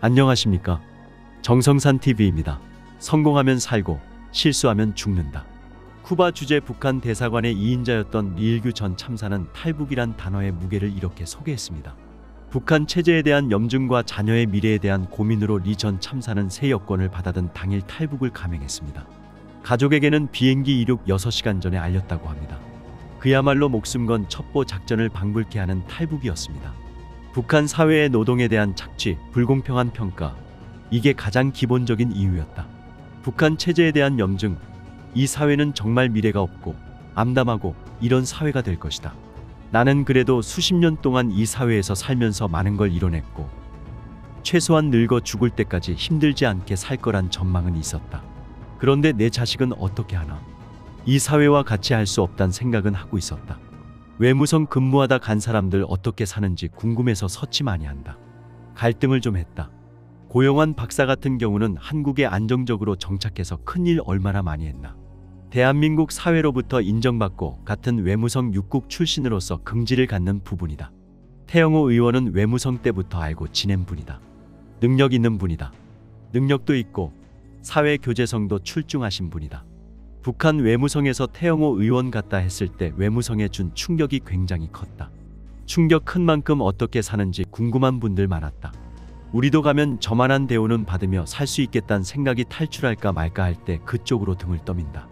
안녕하십니까? 정성산TV입니다. 성공하면 살고 실수하면 죽는다. 쿠바 주재 북한 대사관의 2인자였던 리일규 전 참사는 탈북이란 단어의 무게를 이렇게 소개했습니다. 북한 체제에 대한 염증과 자녀의 미래에 대한 고민으로 리 전 참사는 새 여권을 받아든 당일 탈북을 감행했습니다. 가족에게는 비행기 이륙 6시간 전에 알렸다고 합니다. 그야말로 목숨 건 첩보 작전을 방불케 하는 탈북이었습니다. 북한 사회의 노동에 대한 착취, 불공평한 평가, 이게 가장 기본적인 이유였다. 북한 체제에 대한 염증, 이 사회는 정말 미래가 없고 암담하고 이런 사회가 될 것이다. 나는 그래도 수십 년 동안 이 사회에서 살면서 많은 걸 이뤄냈고 최소한 늙어 죽을 때까지 힘들지 않게 살 거란 전망은 있었다. 그런데 내 자식은 어떻게 하나? 이 사회와 같이 할 수 없단 생각은 하고 있었다. 외무성 근무하다 간 사람들 어떻게 사는지 궁금해서 서치 많이 한다. 갈등을 좀 했다. 고영환 박사 같은 경우는 한국에 안정적으로 정착해서 큰일 얼마나 많이 했나. 대한민국 사회로부터 인정받고 같은 외무성 6국 출신으로서 긍지를 갖는 부분이다. 태영호 의원은 외무성 때부터 알고 지낸 분이다. 능력 있는 분이다. 능력도 있고 사회 교제성도 출중하신 분이다. 북한 외무성에서 태영호 의원 같다 했을 때 외무성에 준 충격이 굉장히 컸다. 충격 큰 만큼 어떻게 사는지 궁금한 분들 많았다. 우리도 가면 저만한 대우는 받으며 살 수 있겠다는 생각이 탈출할까 말까 할 때 그쪽으로 등을 떠민다.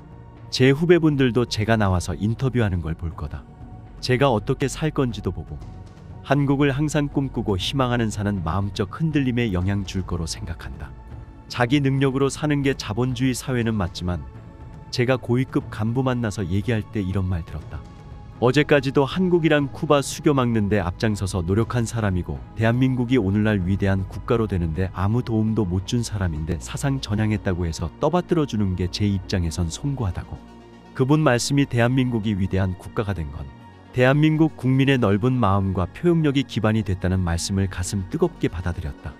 제 후배분들도 제가 나와서 인터뷰하는 걸 볼 거다. 제가 어떻게 살 건지도 보고 한국을 항상 꿈꾸고 희망하는 사는 마음적 흔들림에 영향 줄 거로 생각한다. 자기 능력으로 사는 게 자본주의 사회는 맞지만 제가 고위급 간부 만나서 얘기할 때 이런 말 들었다. 어제까지도 한국이랑 쿠바 수교 막는데 앞장서서 노력한 사람이고 대한민국이 오늘날 위대한 국가로 되는데 아무 도움도 못 준 사람인데 사상 전향했다고 해서 떠받들어 주는 게 제 입장에선 송구하다고. 그분 말씀이 대한민국이 위대한 국가가 된 건 대한민국 국민의 넓은 마음과 표용력이 기반이 됐다는 말씀을 가슴 뜨겁게 받아들였다.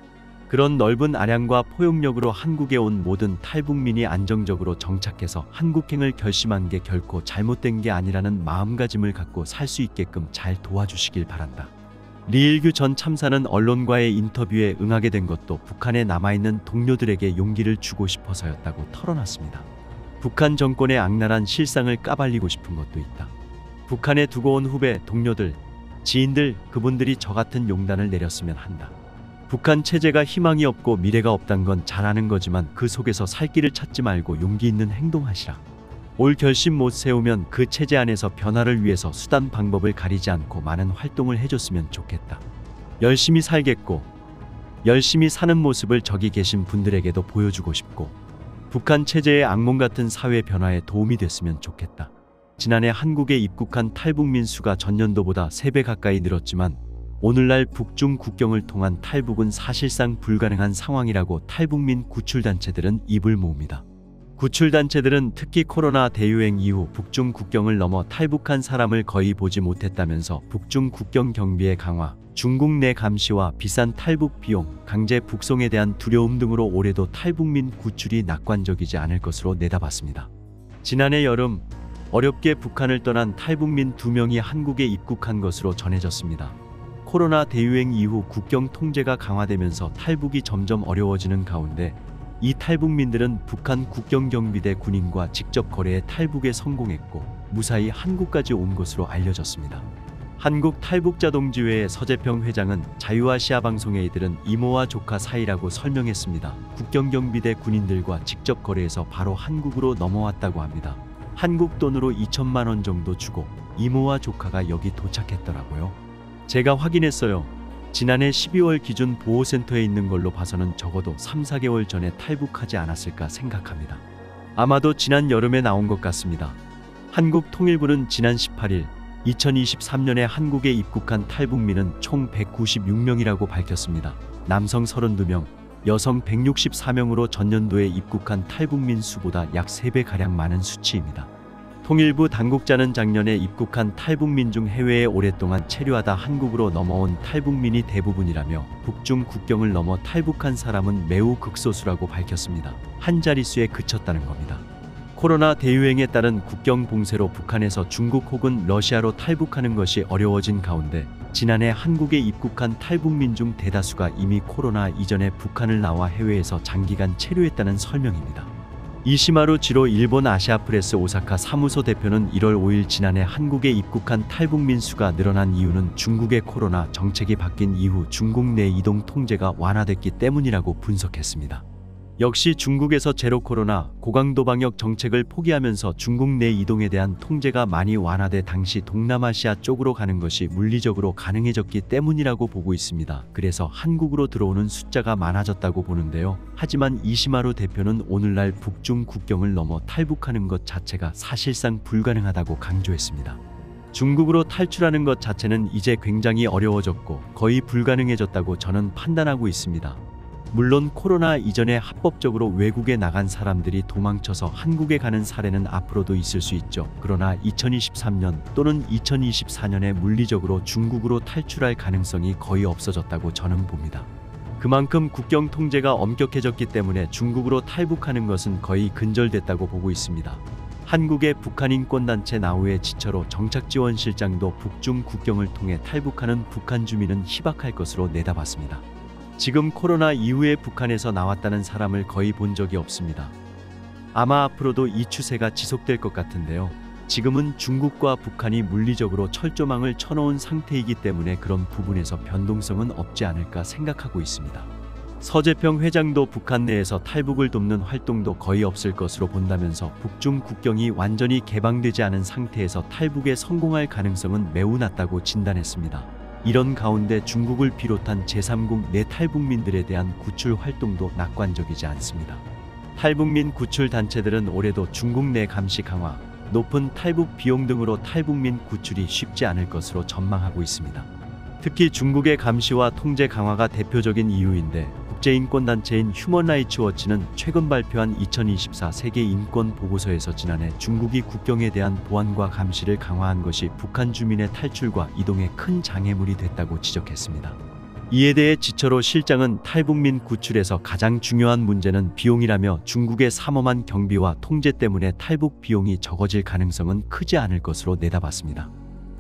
그런 넓은 아량과 포용력으로 한국에 온 모든 탈북민이 안정적으로 정착해서 한국행을 결심한 게 결코 잘못된 게 아니라는 마음가짐을 갖고 살 수 있게끔 잘 도와주시길 바란다. 리일규 전 참사는 언론과의 인터뷰에 응하게 된 것도 북한에 남아있는 동료들에게 용기를 주고 싶어서였다고 털어놨습니다. 북한 정권의 악랄한 실상을 까발리고 싶은 것도 있다. 북한에 두고 온 후배, 동료들, 지인들, 그분들이 저 같은 용단을 내렸으면 한다. 북한 체제가 희망이 없고 미래가 없단 건 잘 아는 거지만 그 속에서 살 길을 찾지 말고 용기 있는 행동하시라. 올 결심 못 세우면 그 체제 안에서 변화를 위해서 수단 방법을 가리지 않고 많은 활동을 해줬으면 좋겠다. 열심히 살겠고 열심히 사는 모습을 저기 계신 분들에게도 보여주고 싶고 북한 체제의 악몽 같은 사회 변화에 도움이 됐으면 좋겠다. 지난해 한국에 입국한 탈북민 수가 전년도보다 3배 가까이 늘었지만 오늘날 북중 국경을 통한 탈북은 사실상 불가능한 상황이라고 탈북민 구출단체들은 입을 모읍니다. 구출단체들은 특히 코로나 대유행 이후 북중 국경을 넘어 탈북한 사람을 거의 보지 못했다면서 북중 국경 경비의 강화, 중국 내 감시와 비싼 탈북 비용, 강제 북송에 대한 두려움 등으로 올해도 탈북민 구출이 낙관적이지 않을 것으로 내다봤습니다. 지난해 여름 어렵게 북한을 떠난 탈북민 2명이 한국에 입국한 것으로 전해졌습니다. 코로나 대유행 이후 국경 통제가 강화되면서 탈북이 점점 어려워지는 가운데 이 탈북민들은 북한 국경경비대 군인과 직접 거래해 탈북에 성공했고 무사히 한국까지 온 것으로 알려졌습니다. 한국탈북자동지회의 서재평 회장은 자유아시아 방송에 이들은 이모와 조카 사이라고 설명했습니다. 국경경비대 군인들과 직접 거래해서 바로 한국으로 넘어왔다고 합니다. 한국 돈으로 2천만 원 정도 주고 이모와 조카가 여기 도착했더라고요. 제가 확인했어요. 지난해 12월 기준 보호센터에 있는 걸로 봐서는 적어도 3-4개월 전에 탈북하지 않았을까 생각합니다. 아마도 지난 여름에 나온 것 같습니다. 한국통일부는 지난 18일 2023년에 한국에 입국한 탈북민은 총 196명이라고 밝혔습니다. 남성 32명, 여성 164명으로 전년도에 입국한 탈북민 수보다 약 3배가량 많은 수치입니다. 통일부 당국자는 작년에 입국한 탈북민 중 해외에 오랫동안 체류하다 한국으로 넘어온 탈북민이 대부분이라며 북중 국경을 넘어 탈북한 사람은 매우 극소수라고 밝혔습니다. 한 자릿수에 그쳤다는 겁니다. 코로나 대유행에 따른 국경 봉쇄로 북한에서 중국 혹은 러시아로 탈북하는 것이 어려워진 가운데 지난해 한국에 입국한 탈북민 중 대다수가 이미 코로나 이전에 북한을 나와 해외에서 장기간 체류했다는 설명입니다. 이시마루 지로 일본 아시아프레스 오사카 사무소 대표는 1월 5일 지난해 한국에 입국한 탈북민 수가 늘어난 이유는 중국의 코로나 정책이 바뀐 이후 중국 내 이동 통제가 완화됐기 때문이라고 분석했습니다. 역시 중국에서 제로 코로나 고강도 방역 정책을 포기하면서 중국 내 이동에 대한 통제가 많이 완화돼 당시 동남아시아 쪽으로 가는 것이 물리적으로 가능해졌기 때문이라고 보고 있습니다. 그래서 한국으로 들어오는 숫자가 많아졌다고 보는데요. 하지만 이시마루 대표는 오늘날 북중 국경을 넘어 탈북하는 것 자체가 사실상 불가능하다고 강조했습니다. 중국으로 탈출하는 것 자체는 이제 굉장히 어려워졌고 거의 불가능해졌다고 저는 판단하고 있습니다. 물론 코로나 이전에 합법적으로 외국에 나간 사람들이 도망쳐서 한국에 가는 사례는 앞으로도 있을 수 있죠. 그러나 2023년 또는 2024년에 물리적으로 중국으로 탈출할 가능성이 거의 없어졌다고 저는 봅니다. 그만큼 국경 통제가 엄격해졌기 때문에 중국으로 탈북하는 것은 거의 근절됐다고 보고 있습니다. 한국의 북한인권단체 나우의 지처로 정착지원실장도 북중 국경을 통해 탈북하는 북한 주민은 희박할 것으로 내다봤습니다. 지금 코로나 이후에 북한에서 나왔다는 사람을 거의 본 적이 없습니다. 아마 앞으로도 이 추세가 지속될 것 같은데요. 지금은 중국과 북한이 물리적으로 철조망을 쳐놓은 상태이기 때문에 그런 부분에서 변동성은 없지 않을까 생각하고 있습니다. 서재평 회장도 북한 내에서 탈북을 돕는 활동도 거의 없을 것으로 본다면서 북중 국경이 완전히 개방되지 않은 상태에서 탈북에 성공할 가능성은 매우 낮다고 진단했습니다. 이런 가운데 중국을 비롯한 제3국 내 탈북민들에 대한 구출 활동도 낙관적이지 않습니다. 탈북민 구출 단체들은 올해도 중국 내 감시 강화, 높은 탈북 비용 등으로 탈북민 구출이 쉽지 않을 것으로 전망하고 있습니다. 특히 중국의 감시와 통제 강화가 대표적인 이유인데 국제인권단체인 휴먼라이츠 워치는 최근 발표한 2024 세계인권보고서에서 지난해 중국이 국경에 대한 보안과 감시를 강화한 것이 북한 주민의 탈출과 이동에 큰 장애물이 됐다고 지적했습니다. 이에 대해 지처로 실장은 탈북민 구출에서 가장 중요한 문제는 비용이라며 중국의 삼엄한 경비와 통제 때문에 탈북 비용이 적어질 가능성은 크지 않을 것으로 내다봤습니다.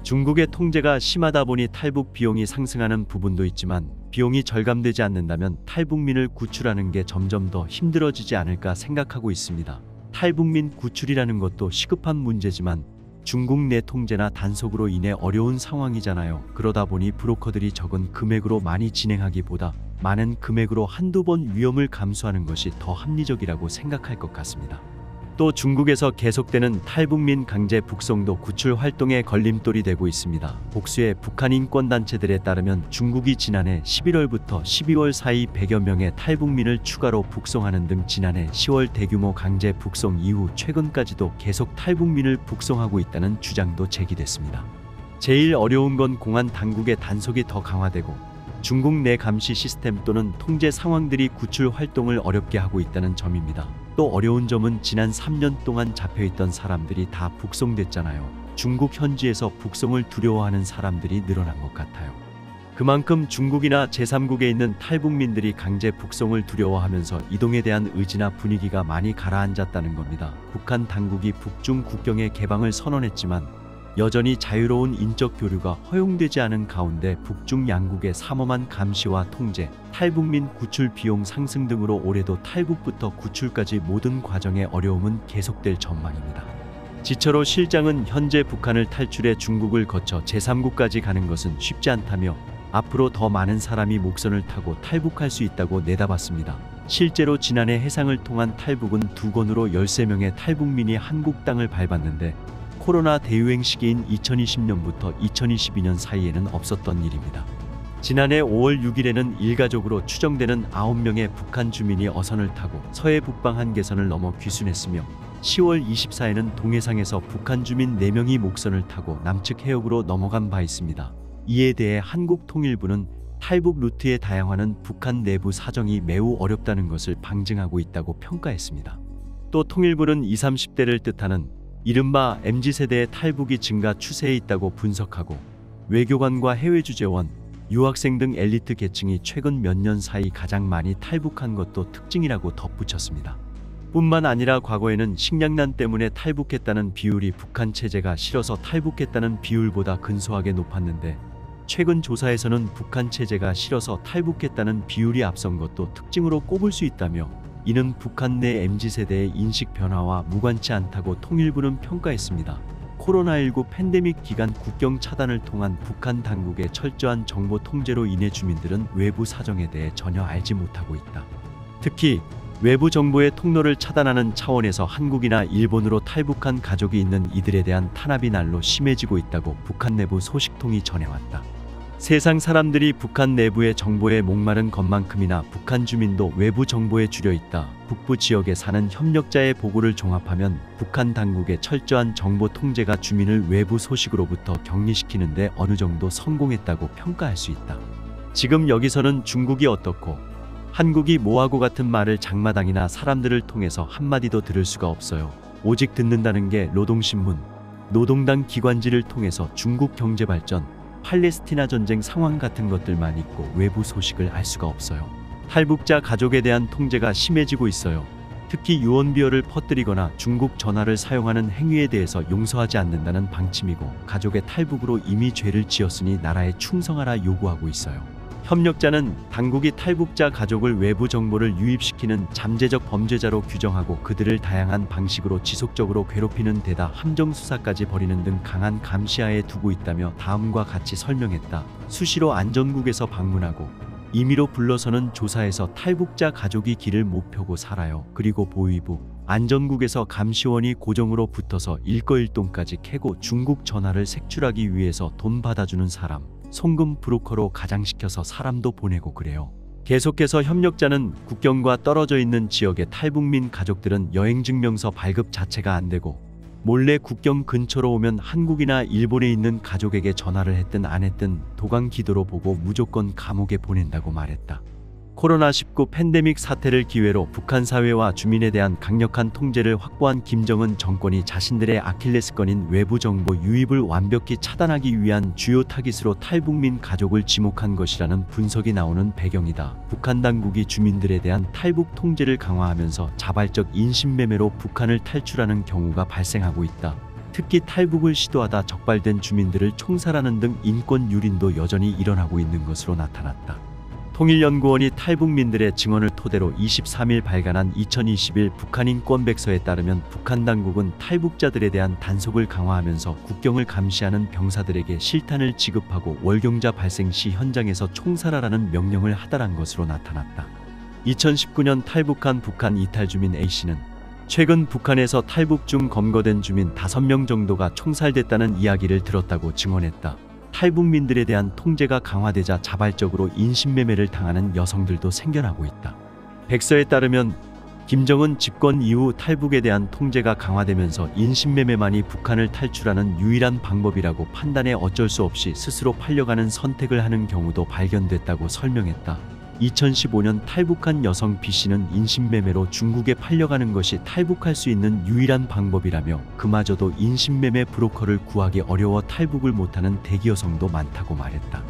중국의 통제가 심하다 보니 탈북 비용이 상승하는 부분도 있지만 비용이 절감되지 않는다면 탈북민을 구출하는 게 점점 더 힘들어지지 않을까 생각하고 있습니다. 탈북민 구출이라는 것도 시급한 문제지만 중국 내 통제나 단속으로 인해 어려운 상황이잖아요. 그러다 보니 브로커들이 적은 금액으로 많이 진행하기보다 많은 금액으로 한두 번 위험을 감수하는 것이 더 합리적이라고 생각할 것 같습니다. 또 중국에서 계속되는 탈북민 강제 북송도 구출 활동에 걸림돌이 되고 있습니다. 복수의 북한 인권단체들에 따르면 중국이 지난해 11월부터 12월 사이 100여 명의 탈북민을 추가로 북송하는 등 지난해 10월 대규모 강제 북송 이후 최근까지도 계속 탈북민을 북송하고 있다는 주장도 제기됐습니다. 제일 어려운 건 공안 당국의 단속이 더 강화되고 중국 내 감시 시스템 또는 통제 상황들이 구출 활동을 어렵게 하고 있다는 점입니다. 또 어려운 점은 지난 3년 동안 잡혀있던 사람들이 다 북송됐잖아요. 중국 현지에서 북송을 두려워하는 사람들이 늘어난 것 같아요. 그만큼 중국이나 제3국에 있는 탈북민들이 강제 북송을 두려워하면서 이동에 대한 의지나 분위기가 많이 가라앉았다는 겁니다. 북한 당국이 북중 국경의 개방을 선언했지만 여전히 자유로운 인적 교류가 허용되지 않은 가운데 북중 양국의 삼엄한 감시와 통제, 탈북민 구출 비용 상승 등으로 올해도 탈북부터 구출까지 모든 과정의 어려움은 계속될 전망입니다. 지처로 실장은 현재 북한을 탈출해 중국을 거쳐 제3국까지 가는 것은 쉽지 않다며 앞으로 더 많은 사람이 목선을 타고 탈북할 수 있다고 내다봤습니다. 실제로 지난해 해상을 통한 탈북은 2건으로 13명의 탈북민이 한국 땅을 밟았는데 코로나 대유행 시기인 2020년부터 2022년 사이에는 없었던 일입니다. 지난해 5월 6일에는 일가족으로 추정되는 9명의 북한 주민이 어선을 타고 서해 북방 한계선을 넘어 귀순했으며 10월 24일에는 동해상에서 북한 주민 4명이 목선을 타고 남측 해역으로 넘어간 바 있습니다. 이에 대해 한국통일부는 탈북 루트의 다양화는 북한 내부 사정이 매우 어렵다는 것을 방증하고 있다고 평가했습니다. 또 통일부는 20, 30대를 뜻하는 이른바 MZ세대의 탈북이 증가 추세에 있다고 분석하고 외교관과 해외주재원, 유학생 등 엘리트 계층이 최근 몇 년 사이 가장 많이 탈북한 것도 특징이라고 덧붙였습니다. 뿐만 아니라 과거에는 식량난 때문에 탈북했다는 비율이 북한 체제가 싫어서 탈북했다는 비율보다 근소하게 높았는데 최근 조사에서는 북한 체제가 싫어서 탈북했다는 비율이 앞선 것도 특징으로 꼽을 수 있다며 이는 북한 내 MZ세대의 인식 변화와 무관치 않다고 통일부는 평가했습니다. 코로나19 팬데믹 기간 국경 차단을 통한 북한 당국의 철저한 정보 통제로 인해 주민들은 외부 사정에 대해 전혀 알지 못하고 있다. 특히 외부 정보의 통로를 차단하는 차원에서 한국이나 일본으로 탈북한 가족이 있는 이들에 대한 탄압이 날로 심해지고 있다고 북한 내부 소식통이 전해왔다. 세상 사람들이 북한 내부의 정보에 목마른 것만큼이나 북한 주민도 외부 정보에 줄여 있다. 북부 지역에 사는 협력자의 보고를 종합하면 북한 당국의 철저한 정보 통제가 주민을 외부 소식으로부터 격리시키는 데 어느 정도 성공했다고 평가할 수 있다. 지금 여기서는 중국이 어떻고 한국이 뭐하고 같은 말을 장마당이나 사람들을 통해서 한마디도 들을 수가 없어요. 오직 듣는다는 게 노동신문, 노동당 기관지를 통해서 중국 경제발전, 팔레스티나 전쟁 상황 같은 것들만 있고 외부 소식을 알 수가 없어요. 탈북자 가족에 대한 통제가 심해지고 있어요. 특히 유언비어를 퍼뜨리거나 중국 전화를 사용하는 행위에 대해서 용서하지 않는다는 방침이고 가족의 탈북으로 이미 죄를 지었으니 나라에 충성하라 요구하고 있어요. 협력자는 당국이 탈북자 가족을 외부 정보를 유입시키는 잠재적 범죄자로 규정하고 그들을 다양한 방식으로 지속적으로 괴롭히는 데다 함정 수사까지 벌이는 등 강한 감시하에 두고 있다며 다음과 같이 설명했다. 수시로 안전국에서 방문하고 임의로 불러서는 조사에서 탈북자 가족이 길을 못 펴고 살아요. 그리고 보위부, 안전국에서 감시원이 고정으로 붙어서 일거일동까지 캐고 중국 전화를 색출하기 위해서 돈 받아주는 사람, 송금 브로커로 가장시켜서 사람도 보내고 그래요. 계속해서 협력자는 국경과 떨어져 있는 지역의 탈북민 가족들은 여행증명서 발급 자체가 안 되고 몰래 국경 근처로 오면 한국이나 일본에 있는 가족에게 전화를 했든 안 했든 도강 기도로 보고 무조건 감옥에 보낸다고 말했다. 코로나19 팬데믹 사태를 기회로 북한 사회와 주민에 대한 강력한 통제를 확보한 김정은 정권이 자신들의 아킬레스건인 외부 정보 유입을 완벽히 차단하기 위한 주요 타깃으로 탈북민 가족을 지목한 것이라는 분석이 나오는 배경이다. 북한 당국이 주민들에 대한 탈북 통제를 강화하면서 자발적 인신매매로 북한을 탈출하는 경우가 발생하고 있다. 특히 탈북을 시도하다 적발된 주민들을 총살하는 등 인권 유린도 여전히 일어나고 있는 것으로 나타났다. 통일연구원이 탈북민들의 증언을 토대로 23일 발간한 2021 북한 인권백서에 따르면 북한 당국은 탈북자들에 대한 단속을 강화하면서 국경을 감시하는 병사들에게 실탄을 지급하고 월경자 발생 시 현장에서 총살하라는 명령을 하달한 것으로 나타났다. 2019년 탈북한 북한 이탈 주민 A씨는 최근 북한에서 탈북 중 검거된 주민 5명 정도가 총살됐다는 이야기를 들었다고 증언했다. 탈북민들에 대한 통제가 강화되자 자발적으로 인신매매를 당하는 여성들도 생겨나고 있다. 백서에 따르면 김정은 집권 이후 탈북에 대한 통제가 강화되면서 인신매매만이 북한을 탈출하는 유일한 방법이라고 판단해 어쩔 수 없이 스스로 팔려가는 선택을 하는 경우도 발견됐다고 설명했다. 2015년 탈북한 여성 B씨는 인신매매로 중국에 팔려가는 것이 탈북할 수 있는 유일한 방법이라며 그마저도 인신매매 브로커를 구하기 어려워 탈북을 못하는 대기 여성도 많다고 말했다.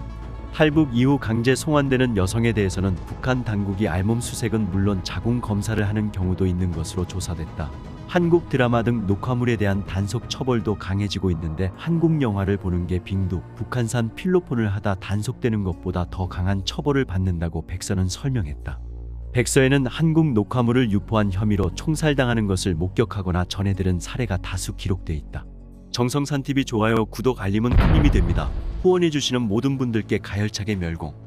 탈북 이후 강제 송환되는 여성에 대해서는 북한 당국이 알몸 수색은 물론 자궁 검사를 하는 경우도 있는 것으로 조사됐다. 한국 드라마 등 녹화물에 대한 단속 처벌도 강해지고 있는데 한국 영화를 보는 게 빙두, 북한산 필로폰을 하다 단속되는 것보다 더 강한 처벌을 받는다고 백서는 설명했다. 백서에는 한국 녹화물을 유포한 혐의로 총살당하는 것을 목격하거나 전해들은 사례가 다수 기록돼 있다. 정성산TV 좋아요, 구독, 알림은 큰 힘이 됩니다. 후원해주시는 모든 분들께 가열차게 멸공.